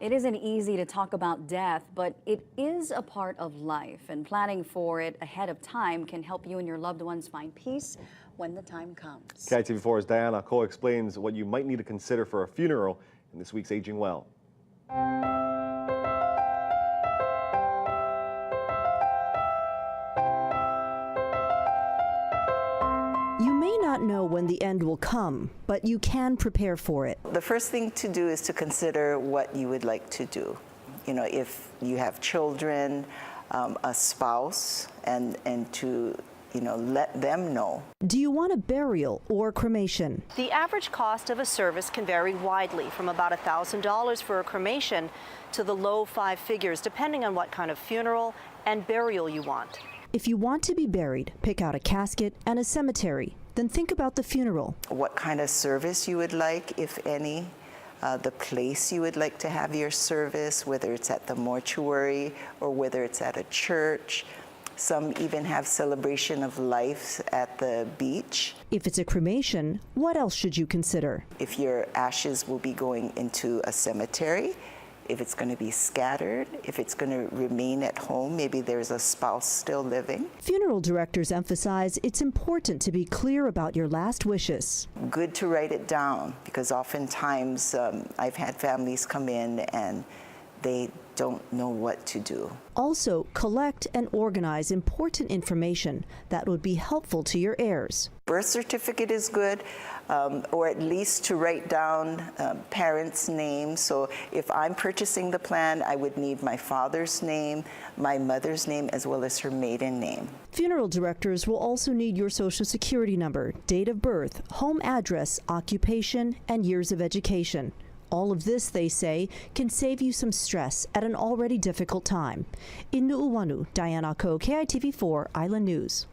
It isn't easy to talk about death, but it is a part of life, and planning for it ahead of time can help you and your loved ones find peace when the time comes. KITV4's Diana Ko explains what you might need to consider for a funeral in this week's Aging Well. You may not know when the end will come, but you can prepare for it. The first thing to do is to consider what you would like to do. You know, if you have children, a spouse, and to, let them know. Do you want a burial or cremation? The average cost of a service can vary widely, from about $1,000 for a cremation to the low five figures, depending on what kind of funeral and burial you want. If you want to be buried, pick out a casket and a cemetery. Then think about the funeral. What kind of service you would like, if any, the place you would like to have your service, whether it's at the mortuary or whether it's at a church. Some even have celebration of life at the beach. If it's a cremation, what else should you consider? If your ashes will be going into a cemetery, if it's going to be scattered, if it's going to remain at home, maybe there's a spouse still living. Funeral directors emphasize it's important to be clear about your last wishes. Good to write it down, because oftentimes I've had families come in and they don't know what to do. Also, collect and organize important information that would be helpful to your heirs. Birth certificate is good, or at least to write down parents' names. So if I'm purchasing the plan, I would need my father's name, my mother's name, as well as her maiden name. Funeral directors will also need your Social Security number, date of birth, home address, occupation, and years of education. All of this, they say, can save you some stress at an already difficult time. In Nuuanu, Diana Ko, KITV4 Island News.